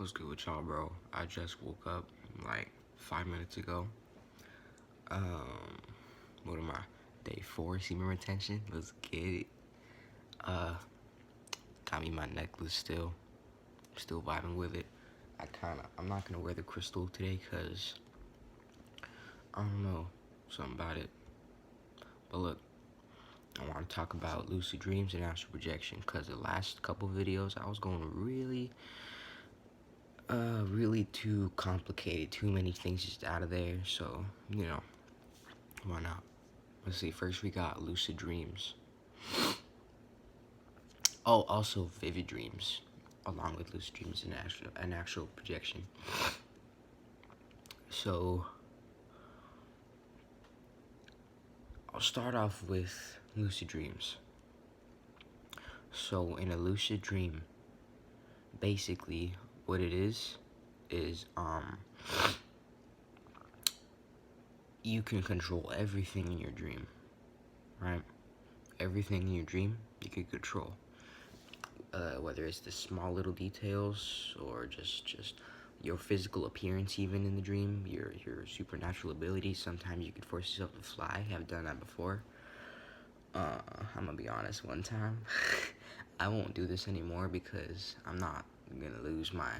What's good with y'all, bro? I just woke up like 5 minutes ago. What am I? Day 4, semen retention. Let's get it. Got me my necklace still. Still vibing with it. I'm not gonna wear the crystal today because I don't know, something about it. But look, I want to talk about lucid dreams and astral projection because the last couple videos I was going really too complicated, too many things just out of there, so, why not? Let's see, first we got lucid dreams. Oh, also vivid dreams, along with lucid dreams and actual projection. So, I'll start off with lucid dreams. So, in a lucid dream, basically, what it is, you can control everything in your dream, right? Everything in your dream, you can control. Whether it's the small little details or just your physical appearance, even in the dream, your supernatural abilities. Sometimes you could force yourself to fly. I've done that before. I'm gonna be honest. One time, I won't do this anymore because I'm not gonna lose my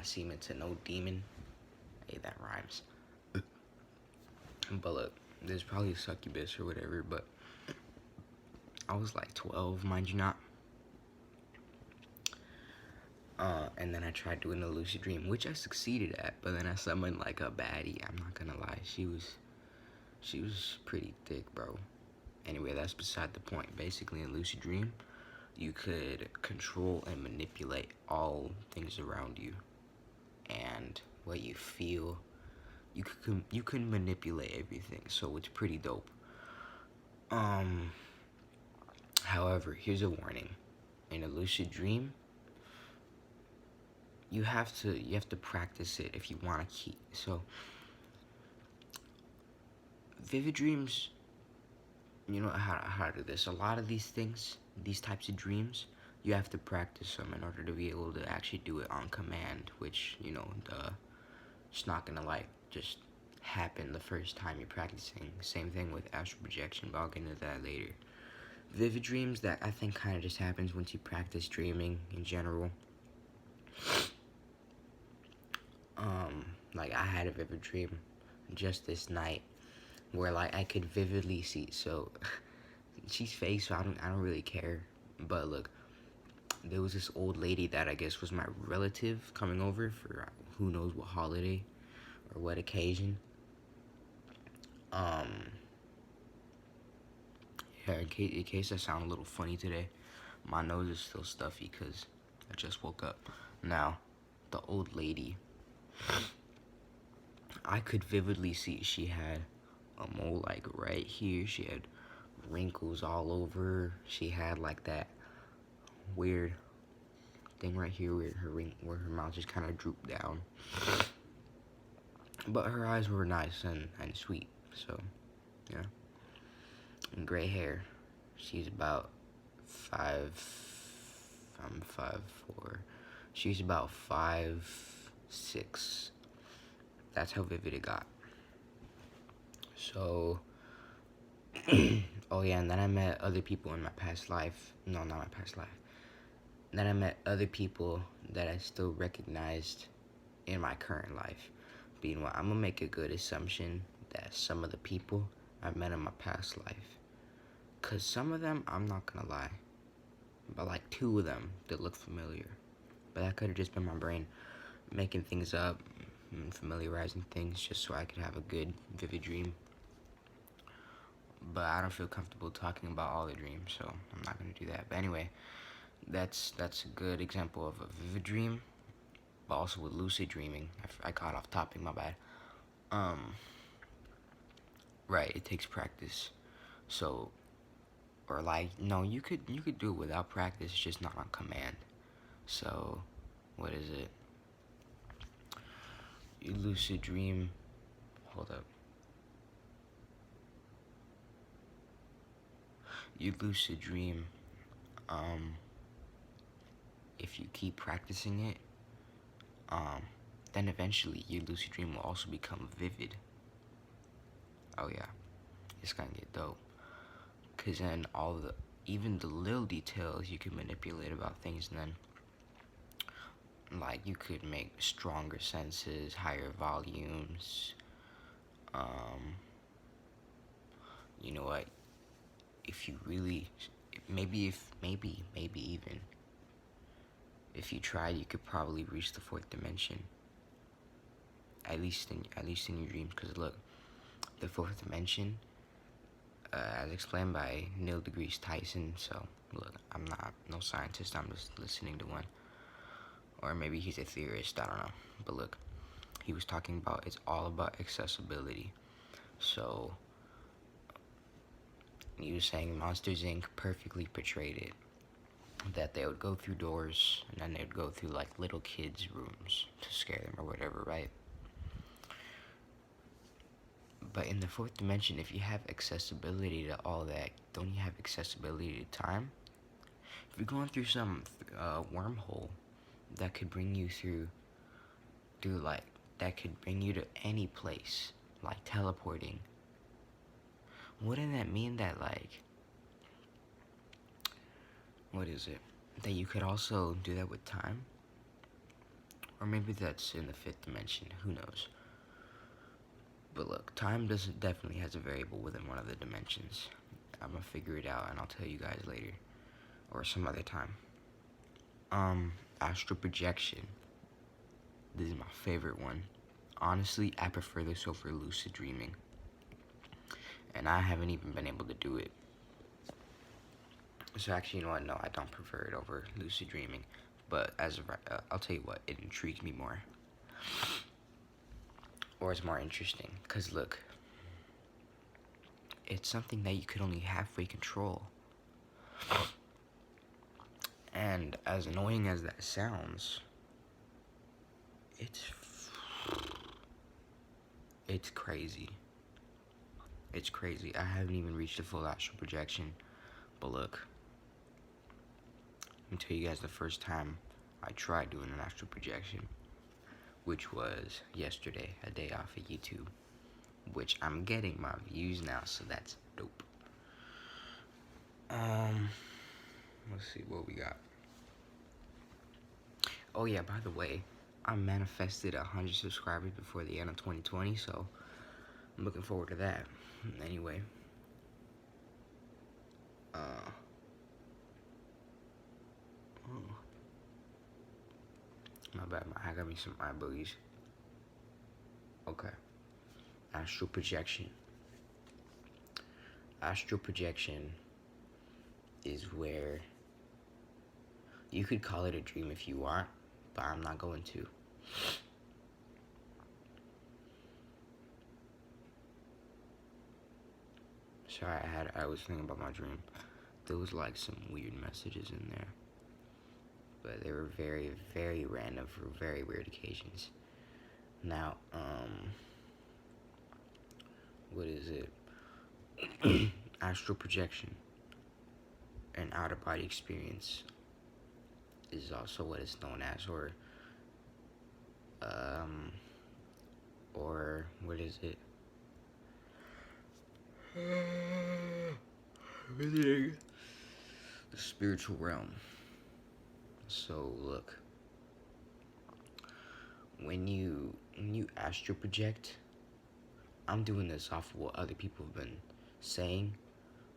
semen to no demon. Hey, that rhymes. But look, there's probably a succubus or whatever. But I was like 12, mind you not. And then I tried doing a lucid dream, which I succeeded at, but then I summoned like a baddie. I'm not gonna lie, she was pretty thick, bro. Anyway, that's beside the point. Basically, in lucid dream, you could control and manipulate all things around you, and what you feel. You can manipulate everything, so it's pretty dope. However, here's a warning: in a lucid dream, you have to practice it if you want to keep. So vivid dreams, you know how to do this. A lot of these things, these types of dreams, you have to practice them in order to be able to actually do it on command, which, it's not gonna like just happen the first time you're practicing. Same thing with astral projection, but I'll get into that later. Vivid dreams, that I think kind of just happens once you practice dreaming in general. Like I had a vivid dream just this night where like I could vividly see. So she's fake, so I don't really care. But look, there was this old lady that I guess was my relative coming over for who knows what holiday or what occasion. Yeah, in case I sound a little funny today, my nose is still stuffy because I just woke up. Now, the old lady, I could vividly see she had a mole like right here. She had wrinkles all over. She had like that weird thing right here where her mouth just kind of drooped down. But her eyes were nice and sweet. So, yeah. And gray hair. She's about 5. I'm 5'4". She's about 5'6". That's how vivid it got. So, oh yeah, and then I met other people in my past life. No, not my past life. Then I met other people that I still recognized in my current life. Being what, I'm gonna make a good assumption that some of the people I met in my past life, cause some of them, I'm not gonna lie, but like 2 of them that look familiar. But that could have just been my brain making things up and familiarizing things just so I could have a good vivid dream. But I don't feel comfortable talking about all the dreams, so I'm not gonna do that. But anyway, that's a good example of a vivid dream, but also with lucid dreaming. I got off topic, my bad. Right, it takes practice. So, or like, no, you could do it without practice, it's just not on command. So, what is it? You lucid dream, hold up. You lucid dream, if you keep practicing it, then eventually your lucid dream will also become vivid. Oh yeah, it's gonna get dope. Cause then even the little details you can manipulate about things, and then like you could make stronger senses, higher volumes. You know what? If you really, maybe even if you tried, you could probably reach the fourth dimension. At least in your dreams. Cause look, the fourth dimension, as explained by Neil deGrasse Tyson. So look, I'm not no scientist. I'm just listening to one. Or maybe he's a theorist. I don't know. But look, he was talking about it's all about accessibility. So he was saying Monsters Inc. perfectly portrayed it. That they would go through doors and then they would go through like little kids' rooms to scare them or whatever, right? But in the fourth dimension, if you have accessibility to all that, don't you have accessibility to time? If you're going through some wormhole that could bring you that could bring you to any place, like teleporting, wouldn't that mean that what is it? That you could also do that with time? Or maybe that's in the fifth dimension, who knows? But look, time definitely has a variable within one of the dimensions. I'm gonna figure it out and I'll tell you guys later. Or some other time. Astral projection. This is my favorite one. Honestly, I prefer this over lucid dreaming. And I haven't even been able to do it. So actually, you know what? No, I don't prefer it over lucid dreaming. But I'll tell you what, it intrigues me more. Or it's more interesting. Because look, it's something that you could only halfway control. And as annoying as that sounds, it's crazy. It's crazy. I haven't even reached a full astral projection. But look, let me tell you guys the first time I tried doing an astral projection, which was yesterday, a day off of YouTube, which I'm getting my views now, so that's dope. Let's see what we got. Oh yeah, by the way, I manifested 100 subscribers before the end of 2020, so I'm looking forward to that. Anyway, my bad, I got me some eye boogies. Okay, astral projection. Astral projection is where you could call it a dream if you want, but I'm not going to. Sorry, I was thinking about my dream. There was like some weird messages in there, but they were very, very random for very weird occasions. Now, what is it? Astral projection, an out-of-body experience, is also what it's known as, or what is it? Visiting the spiritual realm. So look, when you astral project, I'm doing this off of what other people have been saying,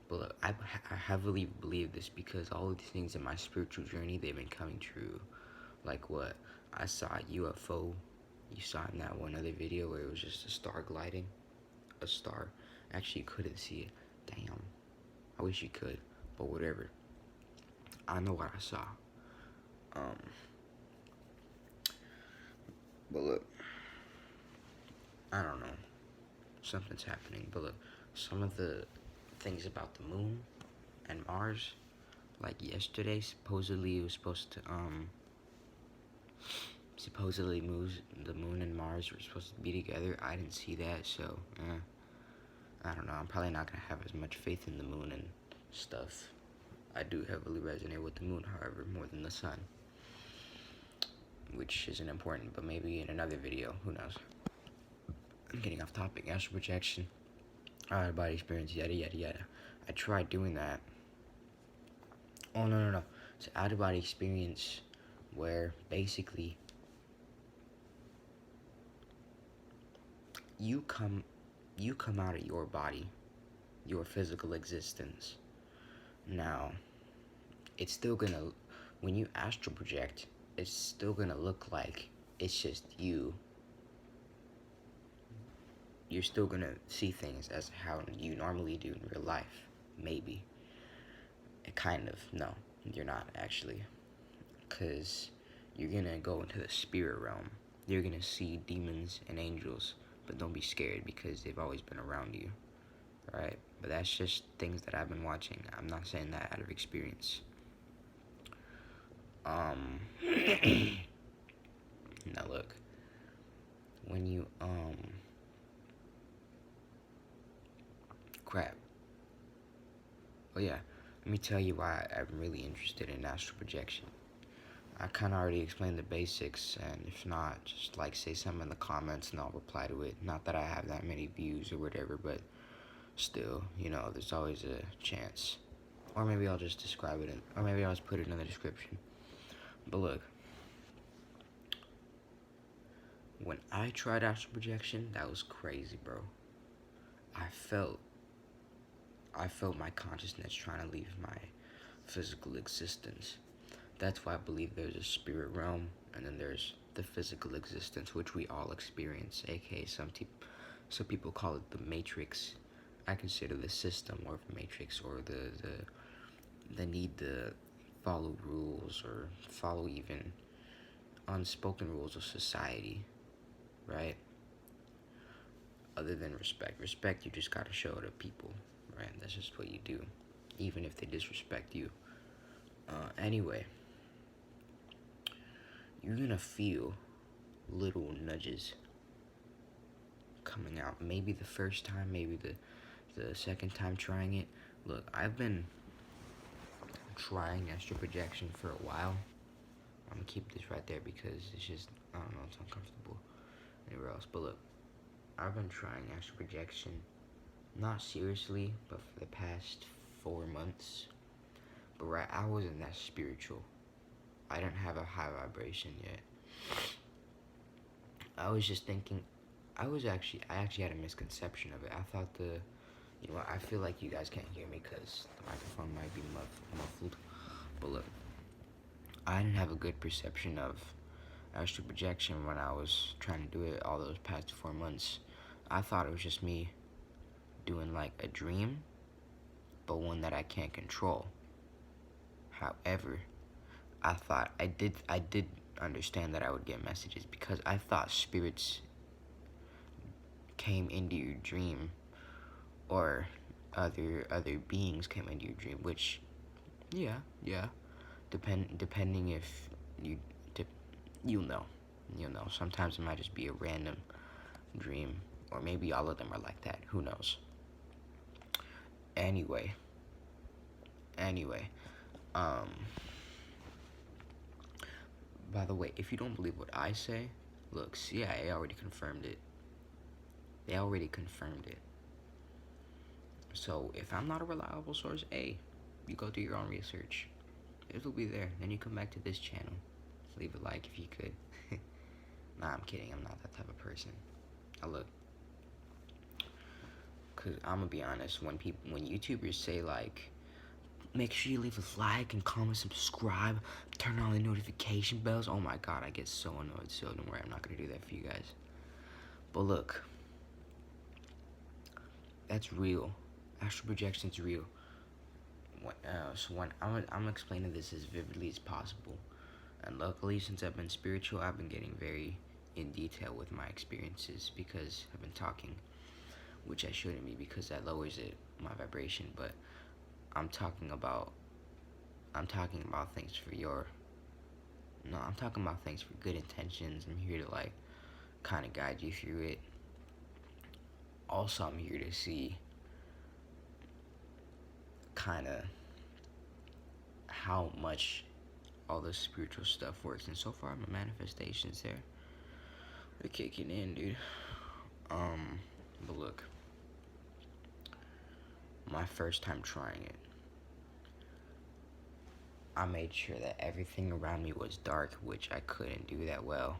but look, I heavily believe this because all of these things in my spiritual journey, they've been coming true. Like what I saw a UFO, you saw in that one other video where it was just a star gliding, a star. Actually, you couldn't see it. Damn, I wish you could, but whatever. I know what I saw. But look, I don't know. Something's happening. But look, some of the things about the moon and Mars, like yesterday, supposedly it was supposed to, supposedly the moon and Mars were supposed to be together. I didn't see that, so, I don't know. I'm probably not gonna have as much faith in the moon and stuff. I do heavily resonate with the moon, however, more than the sun. which isn't important, but maybe in another video, who knows. I'm getting off topic. Astral projection, out of body experience, yada yada yada. I tried doing that. Oh no. It's an out of body experience where basically you come out of your body, your physical existence. Now, it's still gonna, when you astral project, it's still gonna look like it's just you. You're still gonna see things as how you normally do in real life. Maybe. Kind of. No, you're not actually. Because you're gonna go into the spirit realm. You're gonna see demons and angels, but don't be scared because they've always been around you. Right? But that's just things that I've been watching. I'm not saying that out of experience. Now look, when you crap. Oh yeah, let me tell you why I'm really interested in astral projection. I kind of already explained the basics, and if not, just like say something in the comments and I'll reply to it. Not that I have that many views or whatever, but still, you know, there's always a chance. Or maybe I'll just describe it, or maybe I'll just put it in the description. But look, when I tried astral projection, that was crazy, bro. I felt my consciousness trying to leave my physical existence. That's why I believe there's a spirit realm, and then there's the physical existence, which we all experience, aka some people call it the matrix. I consider the system more of a matrix, or the need to follow rules, or follow even unspoken rules of society, right? Other than respect. Respect, you just gotta show to people, right? That's just what you do, even if they disrespect you. Anyway, you're gonna feel little nudges coming out. Maybe the first time, maybe the second time trying it. Look, I've been trying astral projection for a while. I'm gonna keep this right there because it's just, I don't know, it's uncomfortable anywhere else. But look, I've been trying astral projection, not seriously, but for the past 4 months. But right, I wasn't that spiritual. I didn't have a high vibration yet. I was just thinking, I actually had a misconception of it. I thought you know, I feel like you guys can't hear me because the microphone might be muffled. But look, I didn't have a good perception of astral projection when I was trying to do it all those past 4 months. I thought it was just me doing like a dream, but one that I can't control. However, I did understand that I would get messages because I thought spirits came into your dream, or other beings came into your dream, which yeah, depending if you'll know. Sometimes it might just be a random dream, or maybe all of them are like that, who knows. Anyway, by the way, if you don't believe what I say, look, CIA already confirmed it. They already confirmed it. So if I'm not a reliable source, A, you go do your own research. It'll be there. Then you come back to this channel. Leave a like if you could. Nah, I'm kidding. I'm not that type of person. Look, cause I'm gonna be honest. When YouTubers say like, make sure you leave a like and comment, subscribe, turn on the notification bells. Oh my god, I get so annoyed. So don't worry, I'm not gonna do that for you guys. But look, that's real. Astral projection's real. So when I'm explaining this as vividly as possible, and luckily since I've been spiritual, I've been getting very in detail with my experiences because I've been talking, which I shouldn't be because that lowers my vibration. But I'm talking about things for I'm talking about things for good intentions. I'm here to like kind of guide you through it. Also, I'm here to see kind of how much all the spiritual stuff works. And so far, my manifestations they're kicking in, dude. But look, my first time trying it, I made sure that everything around me was dark, which I couldn't do that well,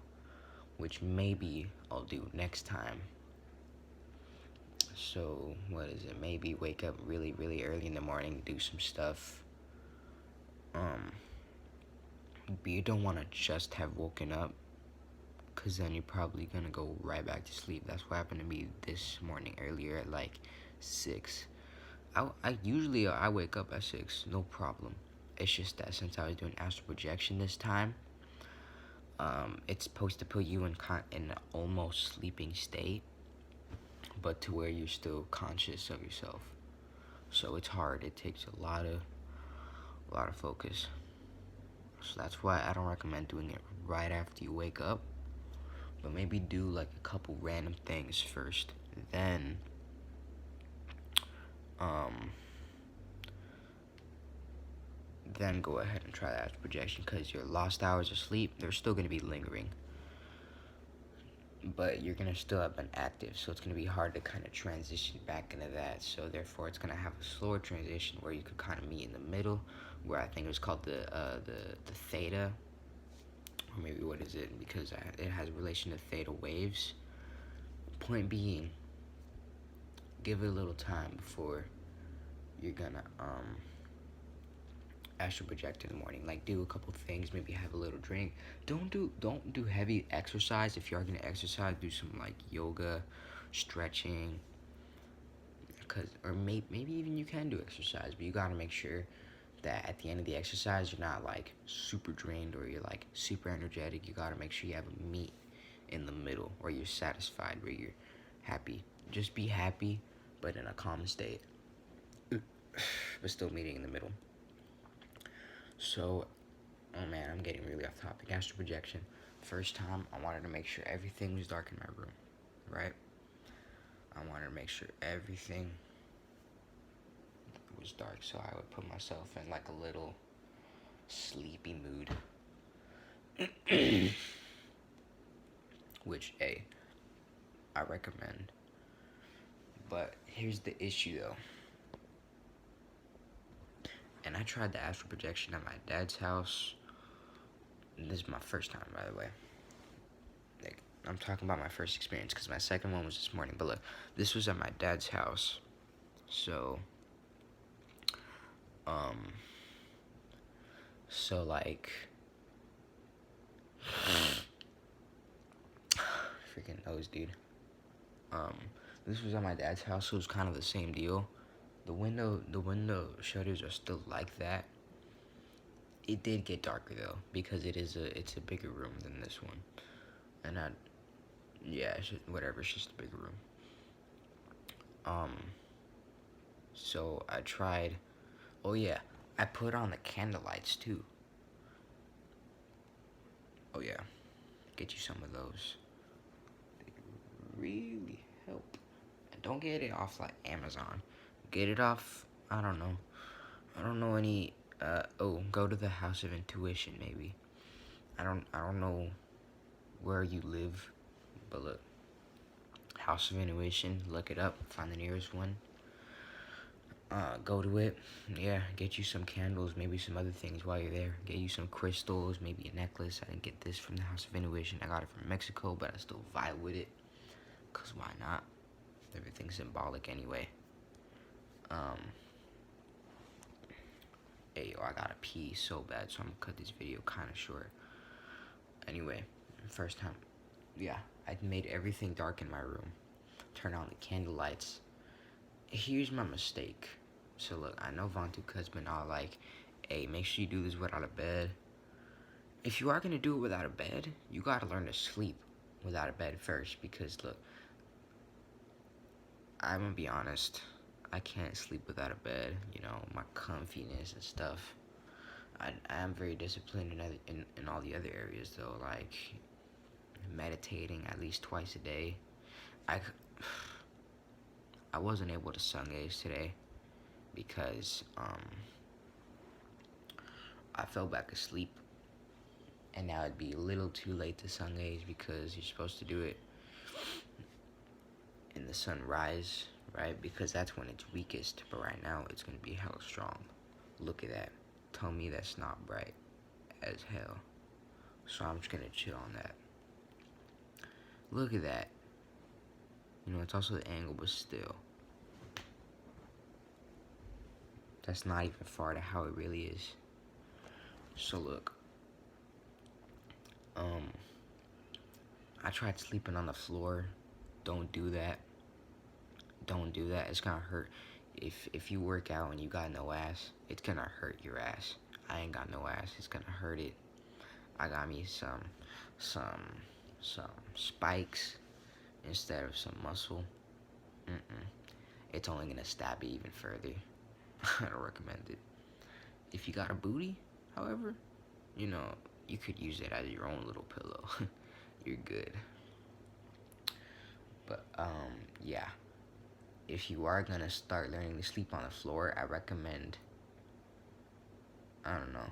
which maybe I'll do next time. So, what is it? Maybe wake up really, really early in the morning, do some stuff. But you don't want to just have woken up, because then you're probably going to go right back to sleep. That's what happened to me this morning earlier at like 6. I usually I wake up at 6, no problem. It's just that since I was doing astral projection this time, it's supposed to put you in an almost sleeping state, but to where you're still conscious of yourself. So it's hard. It takes a lot of focus. So that's why I don't recommend doing it right after you wake up. But maybe do like a couple random things first, then go ahead and try the astral projection, because your lost hours of sleep, they're still going to be lingering, but you're going to still have been active, so it's going to be hard to kind of transition back into that. So therefore it's going to have a slower transition where you could kind of meet in the middle, where I think it was called the theta, or maybe what is it, because it has a relation to theta waves. Point being, give it a little time before you're gonna astral project in the morning. Like, do a couple things, maybe have a little drink. Don't do heavy exercise. If you are gonna exercise, do some like yoga, stretching, or maybe even you can do exercise, but you gotta make sure that at the end of the exercise you're not like super drained or you're like super energetic. You gotta make sure you have a meet in the middle, or you're satisfied, where you're happy. Just be happy, but in a calm state, but still meeting in the middle. So, oh man, I'm getting really off topic. Astral projection. First time, I wanted to make sure everything was dark in my room, right? I wanted to make sure everything was dark, so I would put myself in like a little sleepy mood. Which, I recommend. But here's the issue though. And I tried the astral projection at my dad's house. And this is my first time, by the way. Like, I'm talking about my first experience, because my second one was this morning. But look, this was at my dad's house. So, like, freaking nose, dude. This was at my dad's house, so it was kind of the same deal. The window shutters are still like that. It did get darker though, because it's a bigger room than this one, and it's just a bigger room. So I tried. Oh yeah, I put on the candle lights too. Oh yeah, get you some of those. They really help. And don't get it off like Amazon. Get it off, I don't know any, go to the House of Intuition maybe. I don't know where you live, but look, House of Intuition, look it up, find the nearest one. Go to it. Yeah, get you some candles, maybe some other things while you're there. Get you some crystals, maybe a necklace. I didn't get this from the House of Intuition. I got it from Mexico, but I still vibe with it, because why not? Everything's symbolic anyway. Hey, yo, I gotta pee so bad, so I'm gonna cut this video kind of short. Anyway, first time, yeah, I made everything dark in my room. Turn on the candle lights. Here's my mistake. So look, I know Vantu has been all like, hey, make sure you do this without a bed. If you are gonna do it without a bed, you gotta learn to sleep without a bed first, because look, I'm gonna be honest, I can't sleep without a bed, you know, my comfiness and stuff. I am very disciplined in all the other areas though, like meditating at least twice a day. I wasn't able to sun gaze today because I fell back asleep And now it'd be a little too late to sun gaze because you're supposed to do it in the sunrise, right? Because that's when it's weakest. But right now it's gonna be hella strong. Look at that. Tell me that's not bright as hell. So I'm just gonna chill on that. Look at that. You know, it's also the angle, but still. That's not even far to how it really is. So look. I tried sleeping on the floor. Don't do that. Don't do that. It's gonna hurt. If you work out and you got no ass, it's gonna hurt your ass. I ain't got no ass. It's gonna hurt it. I got me some spikes instead of some muscle. It's only gonna stab you even further. I don't recommend it. If you got a booty, however, you know, you could use it as your own little pillow. You're good. But yeah. If you are gonna start learning to sleep on the floor, I recommend, I don't know,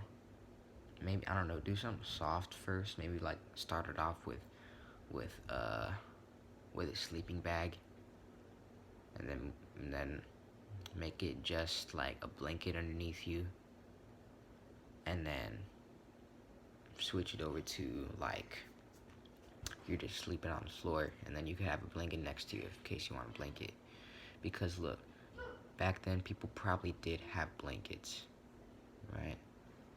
maybe, I don't know, do something soft first. Maybe like start it off with a sleeping bag, and then make it just like a blanket underneath you, and then switch it over to like you're just sleeping on the floor, and then you can have a blanket next to you in case you want a blanket. Because look, back then people probably did have blankets, right?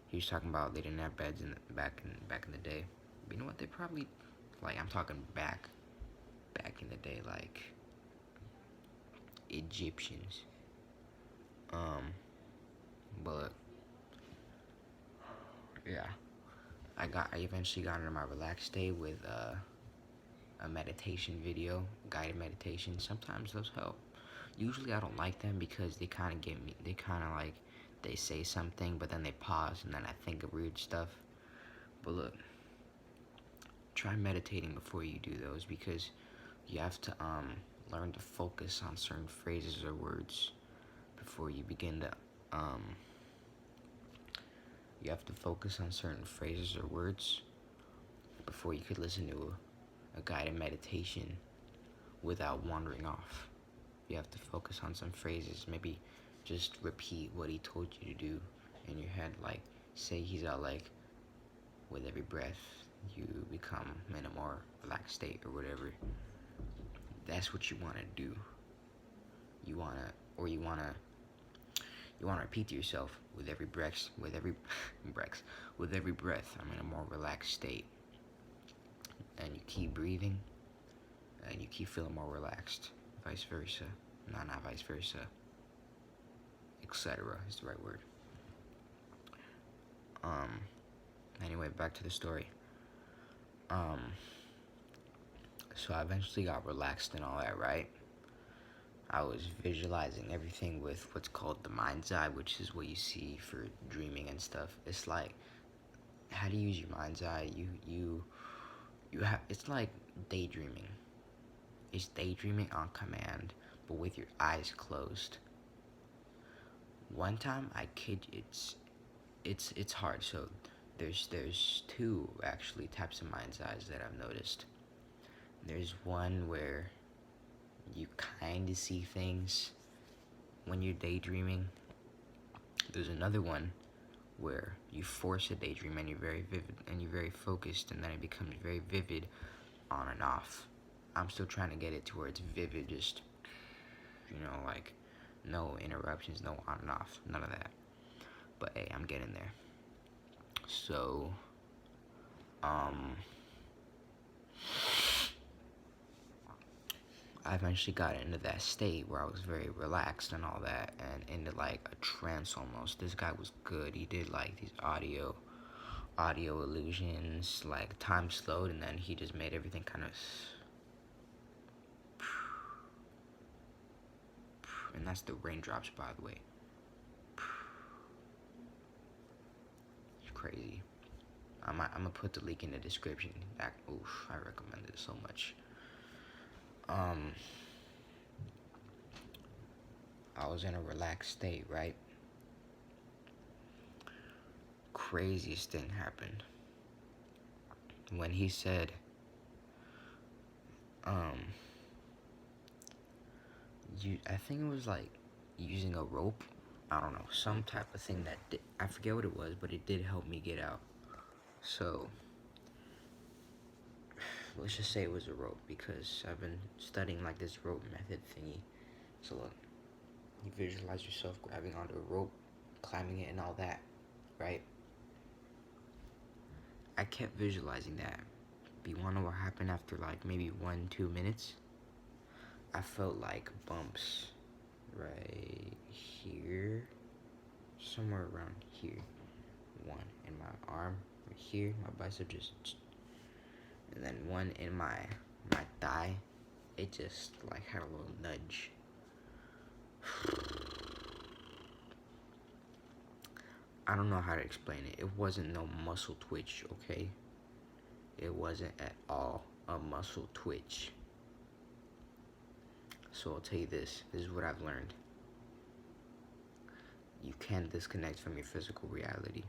He was talking about they didn't have beds back in the day. But you know what? They probably, like, I'm talking back in the day, like Egyptians. But yeah, I eventually got into my relaxed state with a meditation video, guided meditation. Sometimes those help. Usually I don't like them because they kind of get me. They kind of like, they say something, but then they pause, and then I think of weird stuff. But look, try meditating before you do those, because you have to learn to focus on certain phrases or words before you begin to you have to focus on certain phrases or words before you could listen to a guided meditation without wandering off. You have to focus on some phrases, maybe just repeat what he told you to do in your head. Like, say he's out like, with every breath you become in a more relaxed state or whatever. That's what you want to do. You want to repeat to yourself, with every breath, with every breath, I'm in a more relaxed state. And you keep breathing, and you keep feeling more relaxed. Vice versa. No, not vice versa. Etc. is the right word. Anyway, back to the story. So I eventually got relaxed and all that, right? I was visualizing everything with what's called the mind's eye, which is what you see for dreaming and stuff. It's like, how do you use your mind's eye? You have, it's like daydreaming. It's daydreaming on command, but with your eyes closed. One time, I kid you, it's hard. So there's two actually types of mind's eyes that I've noticed. There's one where you kind of see things when you're daydreaming. There's another one where you force a daydream and you're very vivid and you're very focused, and then it becomes very vivid on and off. I'm still trying to get it to where it's vivid, just, like no interruptions, no on and off, none of that. But hey, I'm getting there. So, I eventually got into that state where I was very relaxed and all that, and into like a trance almost. This guy was good. He did like these audio illusions, like time slowed, and then he just made everything kind of, and that's the raindrops, by the way. It's crazy. I'm gonna put the link in the description. I recommend it so much. I was in a relaxed state, right? Craziest thing happened. when he said, I think it was like using a rope. I don't know, some type of thing that I forget what it was, but it did help me get out. So let's just say it was a rope, because I've been studying like this rope method thingy. So look, you visualize yourself grabbing onto a rope, climbing it and all that, right? I kept visualizing that. But you wanna know what happened after like maybe 1-2 minutes? I felt like bumps right here, somewhere around here. One in my arm, right here, my bicep just, and then one in my thigh. It just like had a little nudge. I don't know how to explain it. It wasn't no muscle twitch, okay? It wasn't at all a muscle twitch. So I'll tell you this. This is what I've learned. You can't disconnect from your physical reality.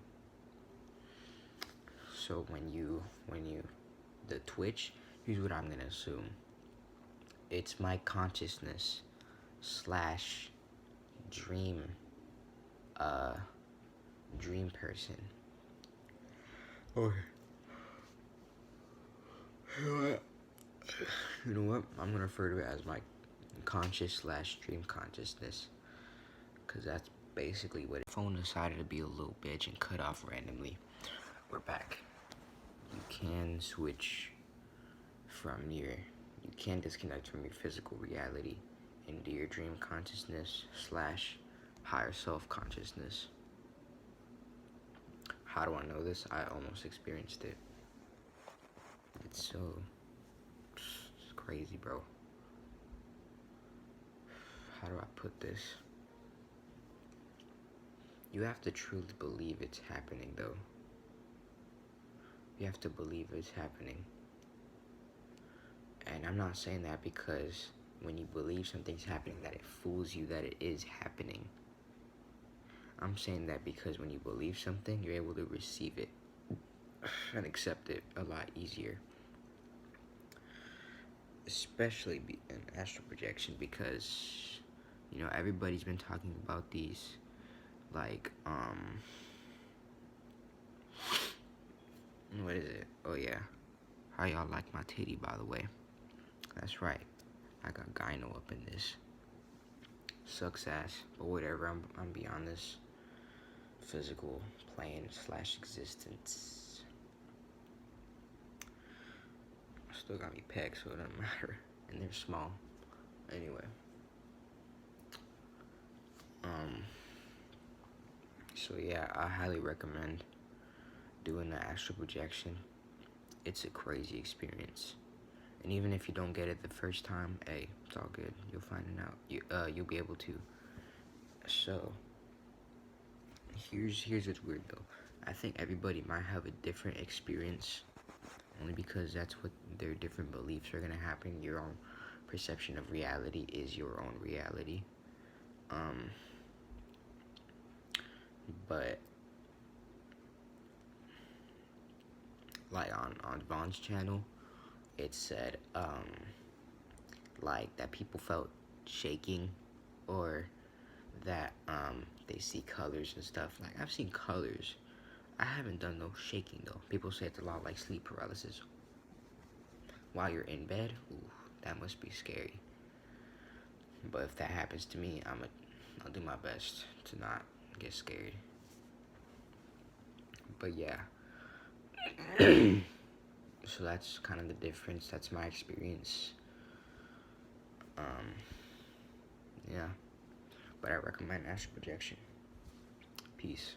So the twitch, here's what I'm gonna assume. It's my consciousness slash dream person. Okay. You know what? I'm gonna refer to it as my conscious slash dream consciousness, because that's basically what phone decided to be a little bitch and cut off randomly. We're back. You can switch from you can disconnect from your physical reality into your dream consciousness slash higher self consciousness. How do I know this? I almost experienced it. It's crazy, bro. How do I put this? You have to truly believe it's happening, though. You have to believe it's happening. And I'm not saying that because when you believe something's happening, that it fools you that it is happening. I'm saying that because when you believe something, you're able to receive it and accept it a lot easier. Especially in astral projection, because, you know, everybody's been talking about these, like, what is it? Oh, yeah. How y'all like my titty, by the way? That's right. I got gyno up in this. Sucks ass, but whatever. I'm beyond this physical plane slash existence. Still got me pegged, so it doesn't matter. And they're small. Anyway. So yeah, I highly recommend doing the astral projection. It's a crazy experience. And even if you don't get it the first time, hey, it's all good. You'll find it out. You'll be able to. So here's what's weird though. I think everybody might have a different experience, only because that's what their different beliefs are gonna happen. Your own perception of reality is your own reality. But like on Vaughn's channel, it said like that people felt shaking, or that they see colors and stuff. Like, I've seen colors. I haven't done no shaking though. People say it's a lot like sleep paralysis while you're in bed. Ooh, that must be scary. But if that happens to me, I'll do my best to not get scared. But yeah. So that's kind of the difference. That's my experience. Yeah. But I recommend astral projection. Peace.